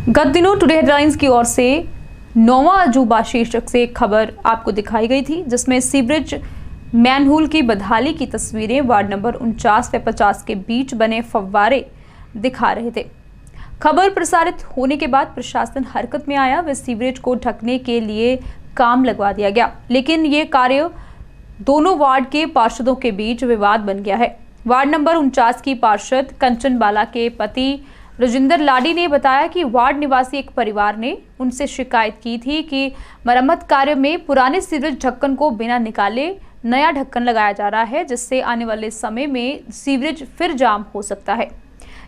गत दिनों today headlines की ओर से नौवां अजूबा शीर्षक से एक खबर आपको दिखाई गई थी, जिसमें सीवरेज मैनहोल की बदहाली की तस्वीरें वार्ड नंबर 49 व 50 के बीच बने फव्वारे दिखा रहे थे। खबर प्रसारित होने के बाद प्रशासन हरकत में आया व सीवरेज को ढकने के लिए काम लगवा दिया गया, लेकिन ये कार्य दोनों वार्ड के पार्षदों के बीच विवाद बन गया है। वार्ड नंबर 49 की पार्षद कंचन बाला के पति राजिंदर लाडी ने बताया कि वार्ड निवासी एक परिवार ने उनसे शिकायत की थी कि मरम्मत कार्य में पुराने सीवरेज ढक्कन को बिना निकाले नया ढक्कन लगाया जा रहा है, जिससे आने वाले समय में सीवरेज फिर जाम हो सकता है।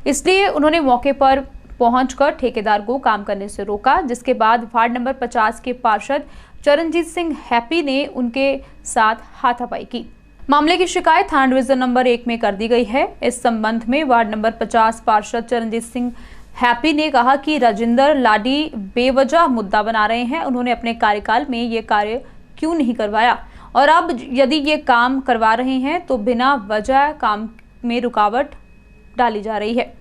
इसलिए उन्होंने मौके पर पहुंचकर ठेकेदार को काम करने से रोका, जिसके बाद वार्ड नंबर 50 के पार्षद चरणजीत सिंह हैप्पी ने उनके साथ हाथापाई की। मामले की शिकायत थाना डिवीजन नंबर 1 में कर दी गई है। इस संबंध में वार्ड नंबर 50 पार्षद चरणजीत सिंह हैप्पी ने कहा कि राजिंदर लाडी बेवजह मुद्दा बना रहे हैं। उन्होंने अपने कार्यकाल में ये कार्य क्यों नहीं करवाया, और अब यदि ये काम करवा रहे हैं तो बिना वजह काम में रुकावट डाली जा रही है।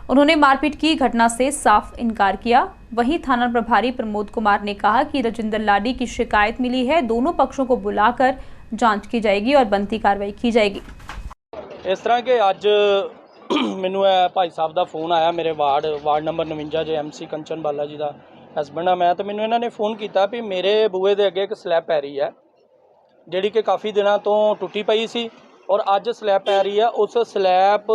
उन्होंने मारपीट की घटना से साफ इनकार किया। वहीं थाना प्रभारी प्रमोद कुमार ने कहा कि राजिंदर लाडी की शिकायत मिली है, दोनों पक्षों को बुलाकर जांच की जाएगी और बनती कार्रवाई की जाएगी। इस तरह के अज मैनू भाई साहब का फोन आया, मेरे वार्ड नंबर 49 जो MC कंचन बाला जी का हसबैंड आ मैं, तो मैनू इन्होंने फोन किया भी मेरे बूहे के अगे एक स्लैब पै रही है जिहड़ी कि काफ़ी दिनों तो टुटी पई सी, और अज स्लैब पै रही है। उस स्लैब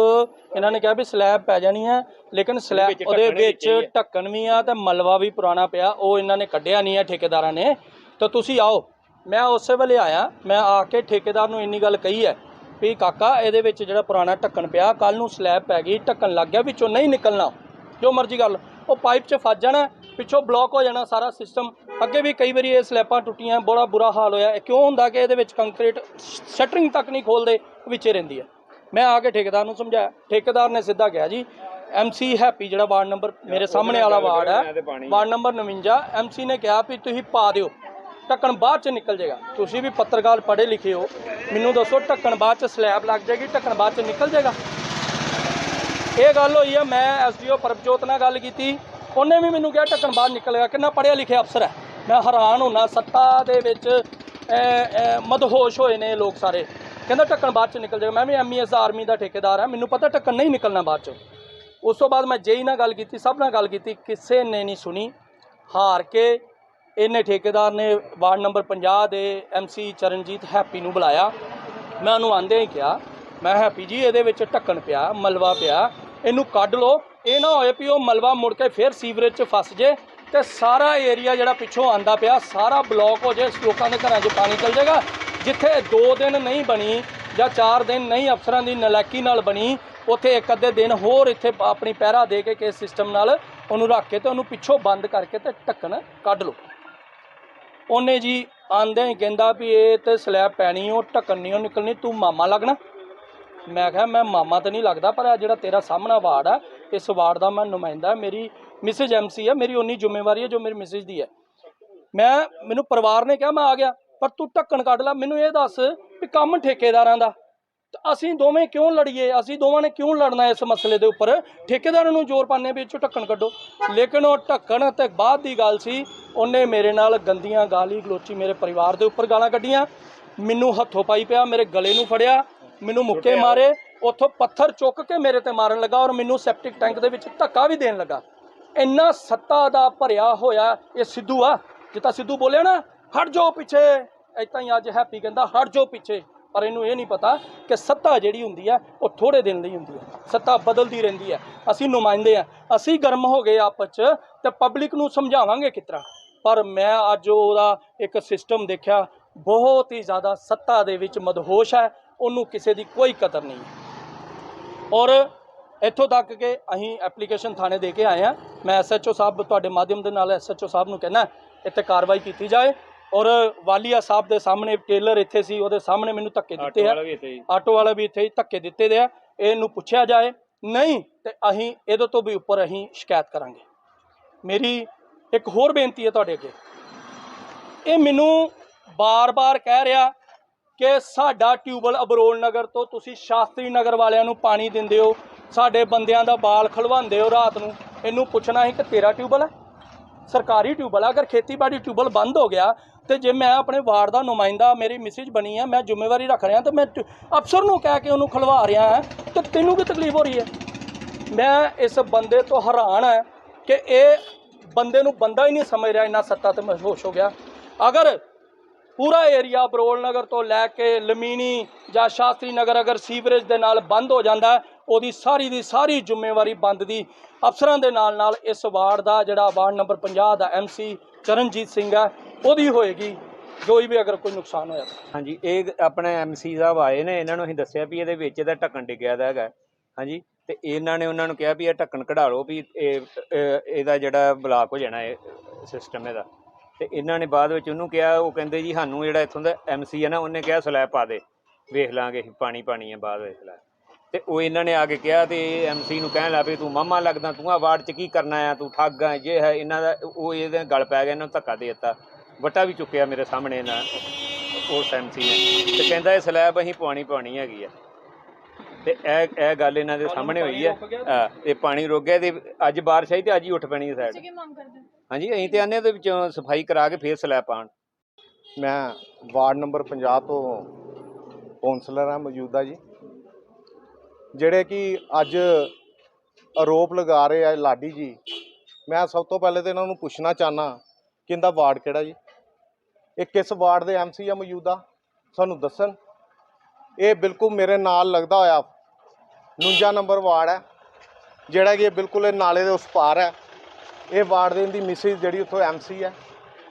इन्होंने कहा भी स्लैब पै जानी है, लेकिन स्लैब उहदे विच ढक्कन भी आ ते मलबा भी पुराना पिया, वो इन्होंने कढ़िया नहीं है ठेकेदारां ने। तो तुसीं आओ, मैं उस वेले आया, मैं आके ठेकेदार नूं इन्नी गल कही है भी काका इहदे विच जिहड़ा पुराना ढक्कन पिया, कल नूं स्लैब पै गई, ढक्कन लग गया, विचों नहीं निकलना, जो मर्जी कर लो, वो पाइप 'च फस जाना, पिछों ब्लॉक हो जाना सारा सिस्टम। अगे भी कई बारी ये स्लैबां टुटियां, बड़ा बुरा हाल होया। क्यों हुंदा कि इहदे विच कंक्रीट शटरिंग तक नहीं खोलदे, विचे रहिंदी है। मैं आके ठेकेदार नूं समझाया, ठेकेदार ने सीधा कहा जी MC हैप्पी जिहड़ा वार्ड नंबर मेरे सामने वाला वार्ड है, वार्ड नंबर 49, MC ने कहा भी तुसीं पा दिओ, ढक्कन बाद च निकल जाएगा। तुसीं भी पत्रकार पढ़े लिखे हो, मैनू दसो ढक्कन बाद च स्लैब लग जाएगी, ढक्कन बाद च निकल जाएगा। ये गल हुई है। मैं SDO परमजोत नाल गल की, उन्हें भी मैनू कहा ढक्कन बाद निकलेगा। कितना पढ़िया लिखे अफसर है, मैं हैरान होना। सत्ता दे विच मदहोश होए ने लोग सारे, कहंदा ढक्कन बाद च निकल जाएगा। मैं भी MES आर्मी का ठेकेदार है, मैनू पता ढक्कन नहीं निकलना बाद च। उस तो बाद मैं JE नाल गल की, सब नाल गल की, किसी ने नहीं सुनी। हार के इन्हें ठेकेदार ने वार्ड नंबर 50 के MC चरणजीत हैप्पी नूं बुलाया। मैं उन्होंने आंदे ही कहा, मैं हैप्पी जी ये ढक्कन पिया, मलबा पिया, इनू कढ़ लो, ये ना होए भी वो मलबा मुड़ के फिर सीवरेज च फस जाए तो सारा एरिया जिहड़ा पिछों आंदा पिया सारा ब्लॉक हो जाए, लोगों के घरों 'च पानी चल जाएगा। जिथे 2 दिन नहीं बनी या 4 दिन नहीं अफसरां दी नलैकी नाल बनी, उत्थे एक अद्धे दिन होर इत्थे अपनी पहरा दे के किस सिस्टम नाल उहनूं रख के ते उहनूं पिछों बंद करके ते ढक्कन कढ़ लो। उन्हें जी आंदे ही कहंदा भी ये तो स्लैब पैनी, वो ढक्कन नहीं निकलनी, तू मामा लगना। मैं कहा मैं मामा तो नहीं लगता, पर जिहड़ा तेरा सामना वार्ड है, इस वार्ड का मैं नुमाइंदा, मेरी मिसेज MC है, मेरी उन्नी जिम्मेवारी है जो मेरी मिसेज की है। मैनू परिवार ने कहा मैं आ गया, पर तू ढक्कन कढ़ ला। मैनू ये दस भी काम ठेकेदारां दा, असीं दोवें क्यों लड़ीए, असीं दोवां ने क्यों लड़ना इस मसले के उपर। ठेकेदारां नूं जोर पाने भी इचों ढक्कन कड्डो, लेकिन वो ढक्कन ते बाद की गल सी। उन्हें मेरे नाल गंदियां गाली गलोची मेरे परिवार के उपर गालां कड्डियां, मैनू हथों पाई पिया, मेरे गले नूं फड़िया, मैनू मुक्के मारे, उथों पत्थर चुक के मेरे ते मारन लगा, और मैनू सैप्टिक टैंक दे विच धक्का भी देन लगा। इन्ना सत्ता दा भरिया होया ये सिद्धू आ, जिता सिद्धू बोलिया ना हट जाओ पिछे, इदां ही अज हैप्पी कहंदा हट जाओ पिछे। पर इनू ये नहीं पता कि सत्ता जिहड़ी हुंदी है वो थोड़े दिन लई हुंदी है, सत्ता बदलती रहिंदी है। असीं नुमाइंदे हैं, असीं गर्म हो गए आपस च ते पब्लिक नूं समझावांगे किस तरह। पर मैं अज उहदा एक सिस्टम देखिया, बहुत ही ज़्यादा सत्ता दे विच मदहोश है, उन्होंने किसी की कोई कदर नहीं है। और इत्थों तक कि अहीं एप्लीकेशन थाने दे के आए हैं। मैं SHO साहब तुहाडे माध्यम दे नाल SHO साहब नूं कहना इत्थे कार्रवाई की जाए, और वालिया साहब के सामने टेलर इत्थे सी, उहदे सामने मैनूं धक्के दिते हैं, आटो वाला भी इत्थे धक्के दिते दे, इहनूं पुछया जाए, नहीं तो अहीं इहदे तो भी उपर अहीं शिकायत करांगे। मेरी एक होर बेनती है तुहाडे अगे, ये मैनूं बार बार कह रहा कि साडा ट्यूबल अबरोल नगर तो तुसीं शास्त्री नगर वालियां नूं पानी दिंदे हो, साडे बंदियां दा बाल खलवांदे हो रात नूं, ਇਹਨੂੰ ਪੁੱਛਣਾ ਸੀ ਕਿ ਤੇਰਾ ਟਿਊਬਲ ਹੈ, ਸਰਕਾਰੀ ਟਿਊਬਲ ਹੈ। ਅਗਰ ਖੇਤੀਬਾੜੀ ਟਿਊਬਲ ਬੰਦ ਹੋ ਗਿਆ तो जे मैं अपने वार्ड का नुमाइंदा, मेरी मिसिज बनी है, मैं जिम्मेवारी रख रहा तो मैं अफसर नूं कह के उन्होंने खलवा रहा है तो तेनों की तकलीफ हो रही है। मैं इस बंदे तो हैरान है कि ये बंदे नूं बंदा ही नहीं समझ रहा, इन्ना सत्ता तो महसूस हो गया। अगर पूरा एरिया बरोल नगर तो लैके लमीनी या शास्त्री नगर अगर सीवरेज के नाल बंद हो जाता है, ਉਹਦੀ ਸਾਰੀ ਦੀ ਸਾਰੀ ਜ਼ਿੰਮੇਵਾਰੀ ਬੰਦ ਦੀ ਅਫਸਰਾਂ ਦੇ ਨਾਲ ਇਸ ਵਾਰਡ ਦਾ ਜਿਹੜਾ ਵਾਰਡ ਨੰਬਰ 50 ਦਾ MC ਚਰਨਜੀਤ ਸਿੰਘ ਹੈ ਉਹਦੀ ਹੋਏਗੀ, ਜੋ ਵੀ ਅਗਰ ਕੋਈ ਨੁਕਸਾਨ ਹੋਇਆ। ਹਾਂਜੀ, ਇਹ ਆਪਣੇ MC ਸਾਹਿਬ ਆਏ ਨੇ, ਇਹਨਾਂ ਨੂੰ ਅਸੀਂ ਦੱਸਿਆ ਵੀ ਇਹਦੇ ਵਿੱਚ ਇਹਦਾ ਢੱਕਣ ਡਿੱਗਿਆ ਦਾ ਹੈਗਾ। ਹਾਂਜੀ, ਤੇ ਇਹਨਾਂ ਨੇ ਉਹਨਾਂ ਨੂੰ ਕਿਹਾ ਵੀ ਇਹ ਢੱਕਣ ਕਢਾ ਲਓ ਵੀ ਇਹਦਾ ਜਿਹੜਾ ਬਲਾਕ ਹੋ ਜਾਣਾ ਇਹ ਸਿਸਟਮ ਇਹਦਾ। ਤੇ ਇਹਨਾਂ ਨੇ ਬਾਅਦ ਵਿੱਚ ਉਹਨੂੰ ਕਿਹਾ, ਉਹ ਕਹਿੰਦੇ ਜੀ ਸਾਨੂੰ ਜਿਹੜਾ ਇੱਥੋਂ ਦਾ MC ਹੈ ਨਾ, ਉਹਨੇ ਕਿਹਾ ਸਲੈਬ ਪਾ ਦੇ, ਵੇਖ ਲਾਂਗੇ ਅਸੀਂ ਪਾਣੀ ਹੈ ਬਾਅਦ ਵਿੱਚ ਸਲੈਬ। ਤੇ ਉਹ ਇਹਨਾਂ ਨੇ ਆ ਕੇ ਕਿਹਾ ਤੇ MC ਨੂੰ ਕਹਿਣ ਲੱਗ ਪਏ ਤੂੰ ਮਾਮਾ ਲੱਗਦਾ, ਤੂੰ ਆ ਵਾਰਡ 'ਚ ਕੀ ਕਰਨਾ ਆ, ਤੂੰ ਠੱਗ ਆ, ਜੇ ਹੈ ਇਹਨਾਂ ਦਾ। ਉਹ ਇਹਦੇ ਗਲ ਪੈ ਗਿਆ, ਇਹਨਾਂ ਨੂੰ ਧੱਕਾ ਦੇ ਦਿੱਤਾ, ਵੱਟਾ ਵੀ ਚੁੱਕਿਆ ਮੇਰੇ ਸਾਹਮਣੇ ਨਾ ਉਸ MC ਨੇ, ਤੇ ਕਹਿੰਦਾ ਇਹ ਸਲੈਬ ਅਸੀਂ ਪਾਣੀ ਹੈਗੀ ਆ। ਤੇ ਇਹ ਗੱਲ ਇਹਨਾਂ ਦੇ ਸਾਹਮਣੇ ਹੋਈ ਹੈ। ਤੇ ਪਾਣੀ ਰੁਕ ਗਿਆ ਤੇ ਅੱਜ ਬਾਰਿਸ਼ ਆਈ ਤੇ ਅੱਜ ਹੀ ਉੱਠ ਪੈਣੀ ਸਾਈਡ। ਹਾਂਜੀ, ਅਸੀਂ ਤੇ ਆਨੇ ਦੇ ਵਿੱਚੋਂ ਸਫਾਈ ਕਰਾ ਕੇ ਫੇਰ ਸਲੈਬ ਪਾਉਣ। ਮੈਂ ਵਾਰਡ ਨੰਬਰ 50 ਤੋਂ ਕੌਂਸਲਰ ਹਾਂ ਮੌਜੂਦਾ ਜੀ, ਜਿਹੜੇ ਕਿ ਅੱਜ ਆਰੋਪ ਲਗਾ ਰਹੇ ਆ ਲਾਡੀ ਜੀ। ਮੈਂ ਸਭ ਤੋਂ ਪਹਿਲੇ ਤਾਂ ਇਹਨਾਂ ਨੂੰ ਪੁੱਛਣਾ ਚਾਹੁੰਦਾ ਕਿ ਇਹਦਾ ਵਾਰਡ ਕਿਹੜਾ ਜੀ, ਇਹ ਕਿਸ ਵਾਰਡ ਦੇ MC ਆ ਮੌਜੂਦਾ, ਸਾਨੂੰ ਦੱਸਣ। ਇਹ ਬਿਲਕੁਲ ਮੇਰੇ ਨਾਲ ਲੱਗਦਾ ਹੋਇਆ 49 ਨੰਬਰ ਵਾਰਡ ਹੈ, ਜਿਹੜਾ ਕਿ ਬਿਲਕੁਲ ਇਹ ਨਾਲੇ ਦੇ ਉਸ ਪਾਰ ਹੈ। ਇਹ ਵਾਰਡ ਦੇ ਇਹਦੀ ਮਿਸਿਸ ਜਿਹੜੀ ਉੱਥੋਂ MC ਹੈ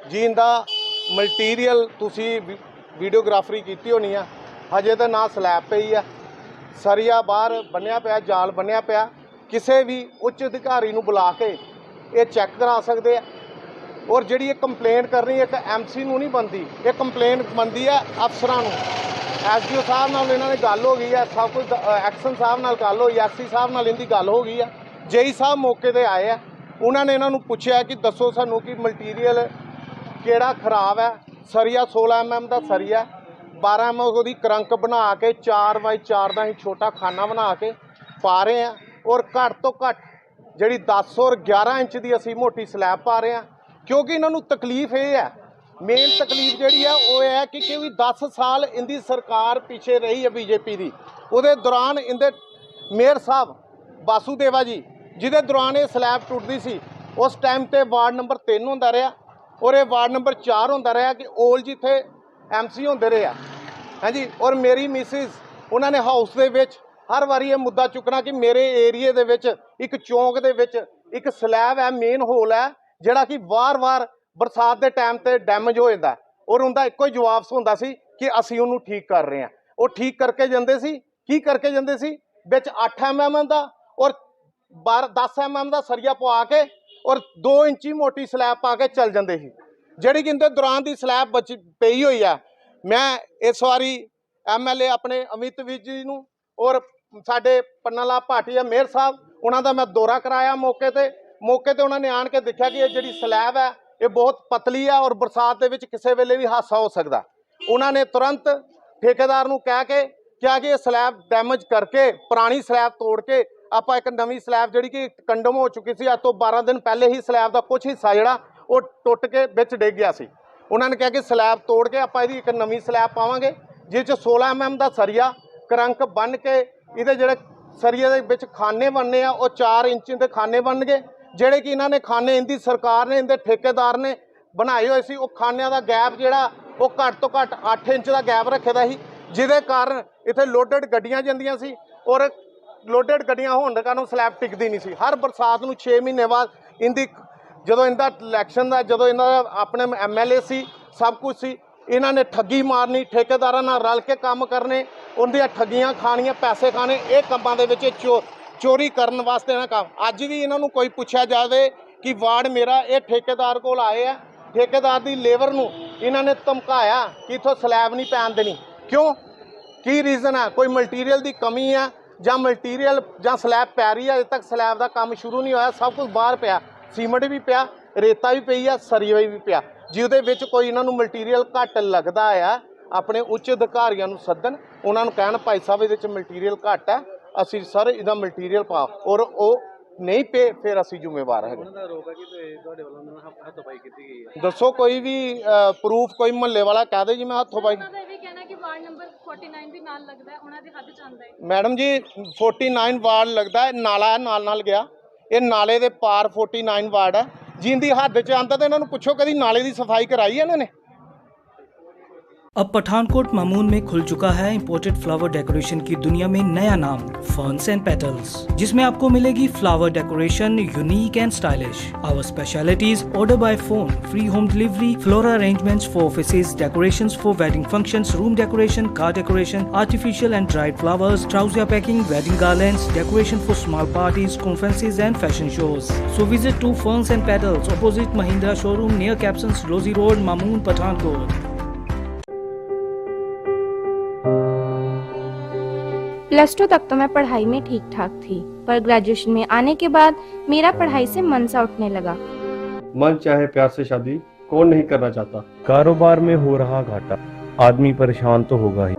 ਜੀ। ਇਹਦਾ ਮਟੀਰੀਅਲ ਤੁਸੀਂ ਵੀਡੀਓਗ੍ਰਾਫਰੀ ਕੀਤੀ ਹੋਣੀ ਆ, ਹਜੇ ਤਾਂ ਨਾ ਸਲੈਬ ਪਈ ਆ, ਸਰੀਆ ਬਾਹਰ ਬੰਨਿਆ ਪਿਆ, ਜਾਲ ਬੰਨਿਆ ਪਿਆ। ਕਿਸੇ ਵੀ ਉੱਚ ਅਧਿਕਾਰੀ ਨੂੰ ਬੁਲਾ ਕੇ ਇਹ ਚੈੱਕ ਕਰਾ ਸਕਦੇ ਆ। ਔਰ ਜਿਹੜੀ ਇਹ ਕੰਪਲੇਨ ਕਰਨੀ ਇੱਕ MC ਨੂੰ ਨਹੀਂ ਬਣਦੀ, ਇਹ ਕੰਪਲੇਨ ਬਣਦੀ ਹੈ ਅਫਸਰਾਂ ਨੂੰ। SDO ਸਾਹਿਬ ਨਾਲ ਇਹਨਾਂ ਨੇ ਗੱਲ ਹੋ ਗਈ ਹੈ, ਸਭ ਕੁਝ ਐਕਸ਼ਨ ਸਾਹਿਬ ਨਾਲ ਗੱਲ ਹੋਈ, SC ਸਾਹਿਬ ਨਾਲ ਇਹਦੀ ਗੱਲ ਹੋ ਗਈ ਹੈ। JE ਸਾਹਿਬ ਮੌਕੇ 'ਤੇ ਆਏ ਆ, ਉਹਨਾਂ ਨੇ ਇਹਨਾਂ ਨੂੰ ਪੁੱਛਿਆ ਕਿ ਦੱਸੋ ਸਾਨੂੰ ਕਿ ਮਟੀਰੀਅਲ ਕਿਹੜਾ ਖਰਾਬ ਹੈ। ਸਰੀਆ 16 mm ਦਾ ਸਰੀਆ, 12 mm ਉਹਦੀ ਕਰੰਕ ਬਣਾ ਕੇ 4x4 ਦਾ ਹੀ ਛੋਟਾ ਖਾਨਾ ਬਣਾ ਕੇ ਪਾ ਰਹੇ ਹਾਂ। ਔਰ ਘੱਟ ਤੋਂ ਘੱਟ ਜਿਹੜੀ 10 ਔਰ 11 ਇੰਚ ਦੀ ਅਸੀਂ ਮੋਟੀ ਸਲੈਬ ਪਾ ਰਹੇ ਹਾਂ, ਕਿਉਂਕਿ ਇਹਨਾਂ ਨੂੰ ਤਕਲੀਫ ਇਹ ਹੈ, ਮੇਨ ਤਕਲੀਫ ਜਿਹੜੀ ਹੈ ਉਹ ਇਹ ਹੈ ਕਿ 10 ਸਾਲ ਇਹਦੀ ਸਰਕਾਰ ਪਿੱਛੇ ਰਹੀ ਹੈ BJP ਦੀ। ਉਹਦੇ ਦੌਰਾਨ ਇਹਦੇ ਮੇਅਰ ਸਾਹਿਬ ਵਾਸੂਦੇਵਾ ਜੀ, ਜਿਹਦੇ ਦੌਰਾਨ ਇਹ ਸਲੈਬ ਟੁੱਟਦੀ ਸੀ, ਉਸ ਟਾਈਮ 'ਤੇ ਵਾਰਡ ਨੰਬਰ 3 ਹੁੰਦਾ ਰਿਹਾ ਔਰ ਇਹ ਵਾਰਡ ਨੰਬਰ 4 ਹੁੰਦਾ ਰਿਹਾ ਕਿ ਓਲ ਜਿੱਥੇ MC ਹੁੰਦੇ ਰਹੇ ਆ। ਹਾਂਜੀ, ਔਰ ਮੇਰੀ ਮਿਸਿਸ ਉਹਨਾਂ ਨੇ ਹਾਊਸ ਦੇ ਵਿੱਚ ਹਰ ਵਾਰੀ ਇਹ ਮੁੱਦਾ ਚੁੱਕਣਾ ਕਿ ਮੇਰੇ ਏਰੀਏ ਦੇ ਵਿੱਚ ਇੱਕ ਚੌਂਕ ਦੇ ਵਿੱਚ ਇੱਕ ਸਲੈਬ ਹੈ, ਮੇਨ ਹੋਲ ਹੈ, ਜਿਹੜਾ ਕਿ ਵਾਰ-ਵਾਰ ਬਰਸਾਤ ਦੇ ਟਾਈਮ 'ਤੇ ਡੈਮੇਜ ਹੋ ਜਾਂਦਾ। ਔਰ ਉਹਦਾ ਇੱਕੋ ਹੀ ਜਵਾਬ ਹੁੰਦਾ ਸੀ ਕਿ ਅਸੀਂ ਉਹਨੂੰ ਠੀਕ ਕਰ ਰਹੇ ਹਾਂ। ਉਹ ਠੀਕ ਕਰਕੇ ਜਾਂਦੇ ਸੀ, ਕੀ ਕਰਕੇ ਜਾਂਦੇ ਸੀ, ਵਿੱਚ 8 mm ਦਾ ਔਰ 10 mm ਦਾ ਸਰੀਆ ਪਵਾ ਕੇ ਔਰ 2 ਇੰਚੀ ਮੋਟੀ ਸਲੈਬ ਪਾ ਕੇ ਚੱਲ ਜਾਂਦੇ ਸੀ, ਜਿਹੜੀ ਕਿ ਇਹਦੇ ਦੌਰਾਨ ਦੀ ਸਲੈਬ ਪਈ ਹੋਈ ਆ। ਮੈਂ ਇਸ ਵਾਰੀ MLA ਆਪਣੇ ਅਮਿਤ ਵਿਜ ਜੀ ਨੂੰ ਔਰ ਸਾਡੇ ਪੰਨਾਲਾ ਭਾਟੀਆ ਮੇਅਰ ਸਾਹਿਬ, ਉਹਨਾਂ ਦਾ ਮੈਂ ਦੌਰਾ ਕਰਾਇਆ ਮੌਕੇ ਤੇ ਉਹਨਾਂ ਨੇ ਆਣ ਕੇ ਦੇਖਿਆ ਕਿ ਇਹ ਜਿਹੜੀ ਸਲੈਬ ਹੈ ਇਹ ਬਹੁਤ ਪਤਲੀ ਹੈ ਔਰ ਬਰਸਾਤ ਦੇ ਵਿੱਚ ਕਿਸੇ ਵੇਲੇ ਵੀ ਹਾਦਸਾ ਹੋ ਸਕਦਾ। ਉਹਨਾਂ ਨੇ ਤੁਰੰਤ ਠੇਕੇਦਾਰ ਨੂੰ ਕਹਿ ਕੇ ਕਿਹਾ ਕਿ ਇਹ ਸਲੈਬ ਡੈਮੇਜ ਕਰਕੇ ਪੁਰਾਣੀ ਸਲੈਬ ਤੋੜ ਕੇ ਆਪਾਂ ਇੱਕ ਨਵੀਂ ਸਲੈਬ ਜਿਹੜੀ ਕਿ ਕੰਡਮ ਹੋ ਚੁੱਕੀ ਸੀ, ਅੱਜ ਤੋਂ 12 ਦਿਨ ਪਹਿਲੇ ਹੀ ਸਲੈਬ ਦਾ ਕੁਝ ਹਿੱਸਾ ਜਿਹੜਾ ਉਹ ਟੁੱਟ ਕੇ ਵਿੱਚ ਡਿੱਗ ਗਿਆ ਸੀ। ਉਹਨਾਂ ਨੇ ਕਿਹਾ ਕਿ ਸਲੈਬ ਤੋੜ ਕੇ ਆਪਾਂ ਇਹਦੀ ਇੱਕ ਨਵੀਂ ਸਲੈਬ ਪਾਵਾਂਗੇ, ਜਿਸ 'ਚ 16 mm ਦਾ ਸਰੀਆ ਕਰੰਕ ਬੰਨ੍ਹ ਕੇ ਇਹਦੇ ਜਿਹੜੇ ਸਰੀਏ ਦੇ ਵਿੱਚ ਖਾਨੇ ਬਣਨੇ ਆ ਉਹ 4 ਇੰਚ ਦੇ ਖਾਨੇ ਬਣਨਗੇ, ਜਿਹੜੇ ਕਿ ਇਹਨਾਂ ਨੇ ਖਾਨੇ ਇਹਦੀ ਸਰਕਾਰ ਨੇ ਇਹਦੇ ਠੇਕੇਦਾਰ ਨੇ ਬਣਾਏ ਹੋਏ ਸੀ। ਉਹ ਖਾਨਿਆਂ ਦਾ ਗੈਪ ਜਿਹੜਾ ਉਹ ਘੱਟ ਤੋਂ ਘੱਟ 8 ਇੰਚ ਦਾ ਗੈਪ ਰੱਖੇ ਦਾ ਸੀ, ਜਿਹਦੇ ਕਾਰਨ ਇੱਥੇ ਲੋਡਡ ਗੱਡੀਆਂ ਜਾਂਦੀਆਂ ਸੀ ਔਰ ਲੋਡਡ ਗੱਡੀਆਂ ਹੋਣ ਦੇ ਕਾਰਨ ਸਲੈਬ ਟਿਕਦੀ ਨਹੀਂ ਸੀ। ਹਰ ਬਰਸਾਤ ਨੂੰ 6 ਮਹੀਨੇ ਬਾਅਦ ਇਹਦੀ ਜਦੋਂ ਇਹਦਾ ਇਲੈਕਸ਼ਨ ਦਾ ਜਦੋਂ ਇਹਨਾਂ ਦਾ ਆਪਣੇ MLA ਸੀ, ਸਭ ਕੁਝ ਸੀ, ਇਹਨਾਂ ਨੇ ਠੱਗੀ ਮਾਰਨੀ, ਠੇਕੇਦਾਰਾਂ ਨਾਲ ਰਲ ਕੇ ਕੰਮ ਕਰਨੇ, ਉਹਦੀਆਂ ਠੱਗੀਆਂ ਖਾਣੀਆਂ, ਪੈਸੇ ਖਾਣੇ, ਇਹ ਕੰਮਾਂ ਦੇ ਵਿੱਚ ਚੋਰੀ ਕਰਨ ਵਾਸਤੇ ਨਾ ਕੰਮ। ਅੱਜ ਵੀ ਇਹਨਾਂ ਨੂੰ ਕੋਈ ਪੁੱਛਿਆ ਜਾਵੇ ਕਿ ਵਾਰਡ ਮੇਰਾ, ਇਹ ਠੇਕੇਦਾਰ ਕੋਲ ਆਏ ਆ, ਠੇਕੇਦਾਰ ਦੀ ਲੇਬਰ ਨੂੰ ਇਹਨਾਂ ਨੇ ਧਮਕਾਇਆ ਕਿ ਇੱਥੋਂ ਸਲੈਬ ਨਹੀਂ ਪੈਣ ਦੇਣੀ। ਕਿਉਂ, ਕੀ ਰੀਜ਼ਨ ਹੈ? ਕੋਈ ਮਟੀਰੀਅਲ ਦੀ ਕਮੀ ਹੈ ਜਾਂ ਮਟੀਰੀਅਲ ਜਾਂ ਸਲੈਬ ਪੈ ਰਹੀ ਹੈ? ਅਜੇ ਤੱਕ ਸਲੈਬ ਦਾ ਕੰਮ ਸ਼ੁਰੂ ਨਹੀਂ ਹੋਇਆ, ਸਭ ਕੁਝ ਬਾਹਰ ਪਿਆ, ਸੀਮੈਂਟ ਵੀ ਪਿਆ, ਰੇਤਾ ਵੀ ਪਈ ਆ, ਸਰੀਆ ਵੀ ਪਿਆ। ਜਿਹਦੇ ਵਿੱਚ ਕੋਈ ਇਹਨਾਂ ਨੂੰ ਮਟੀਰੀਅਲ ਘੱਟ ਲੱਗਦਾ ਆ, ਆਪਣੇ ਉੱਚ ਅਧਿਕਾਰੀਆਂ ਨੂੰ ਸੱਦਣ, ਉਹਨਾਂ ਨੂੰ ਕਹਿਣ ਭਾਈ ਸਾਹਿਬ ਇਹਦੇ 'ਚ ਮਟੀਰੀਅਲ ਘੱਟ ਹੈ, ਅਸੀਂ ਸਰ ਇਹਦਾ ਮਟੀਰੀਅਲ ਪਾਓ। ਔਰ ਉਹ ਨਹੀਂ ਪੇ ਫਿਰ ਅਸੀਂ ਜ਼ਿੰਮੇਵਾਰ ਹੈਗੇ। ਉਹਨਾਂ ਦਾ ਆਰੋਪ ਹੈ ਕਿ ਤੁਹਾਡੇ ਵੱਲੋਂ ਉਹਨਾਂ ਨੂੰ ਹੱਥੋਂ-ਪਾਈ ਕੀਤੀ ਗਈ ਹੈ। ਦੱਸੋ ਕੋਈ ਵੀ ਪ੍ਰੂਫ ਕੋਈ ਮੁਹੱਲੇ ਵਾਲਾ ਕਹਿ ਦੇ ਜੀ ਮੈਂ ਹੱਥੋਂ ਪਾਈ। ਉਹਨਾਂ ਦਾ ਇਹ ਵੀ ਕਹਿਣਾ ਕਿ ਵਾਰਡ ਨੰਬਰ 49 ਵੀ ਨਾਲ ਲੱਗਦਾ ਹੈ, ਉਹਨਾਂ ਦੇ ਹੱਥ ਚ ਆਉਂਦਾ ਹੈ। ਮੈਡਮ ਜੀ 49 ਵਾਰਡ ਲੱਗਦਾ ਹੈ, ਨਾਲਾ ਹੈ ਨਾਲ ਗਿਆ, ਇਹ ਨਾਲੇ ਦੇ ਪਾਰ 49 ਵਾਰਡ ਹੈ, ਜਿੰਦੀ ਹੱਦ 'ਚ ਆਉਂਦਾ ਤਾਂ ਇਹਨਾਂ ਨੂੰ ਪੁੱਛੋ ਕਦੀ ਨਾਲੇ ਦੀ ਸਫਾਈ ਕਰਾਈ ਇਹਨਾਂ ਨੇ। अब पठानकोट मामून में खुल चुका है इंपोर्टेड फ्लावर डेकोरेशन की दुनिया में नया नाम फर्न्स एंड पेटल्स, जिसमें आपको मिलेगी flower decoration unique and stylish. Our specialities order by phone, free home delivery, floral arrangements for offices, decorations for wedding functions, room decoration, car decoration, artificial and dried flowers, trousseau packing, wedding garlands, decoration for small parties, conferences and fashion shows. So visit to Ferns and Petals opposite Mahindra showroom near Capsons, Rosie Road, Mamoon, Pathankot। +2 तक तो मैं पढ़ाई में ठीक ठाक थी, पर graduation में आने के बाद मेरा पढ़ाई से मन सा उठने लगा। मन चाहे प्यार से शादी कौन नहीं करना चाहता। कारोबार में हो रहा घाटा, आदमी परेशान तो होगा ही।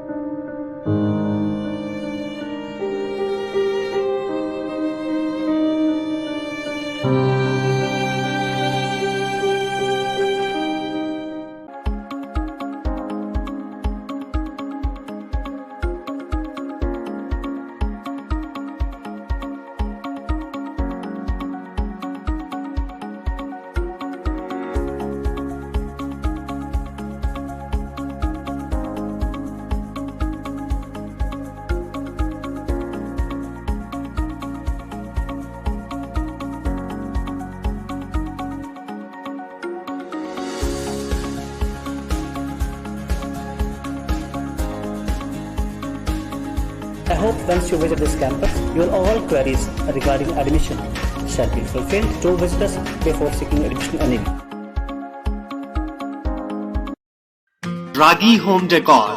I hope once you visit this campus, your all queries regarding admission shall be fulfilled. Do visit us before seeking admission anyway. Ragi Home Decor.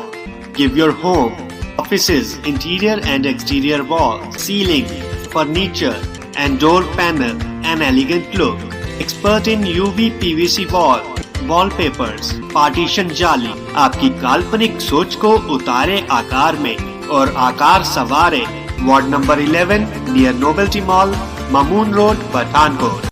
Give your home, offices, interior and exterior walls, ceiling, furniture and door panel an elegant look. Expert in UV PVC wall, wallpapers, partition जाली आपकी काल्पनिक सोच को उतारे आकार में और आकार सवारे। Ward number 11 near novelty mall, Mamun road, Pathankot.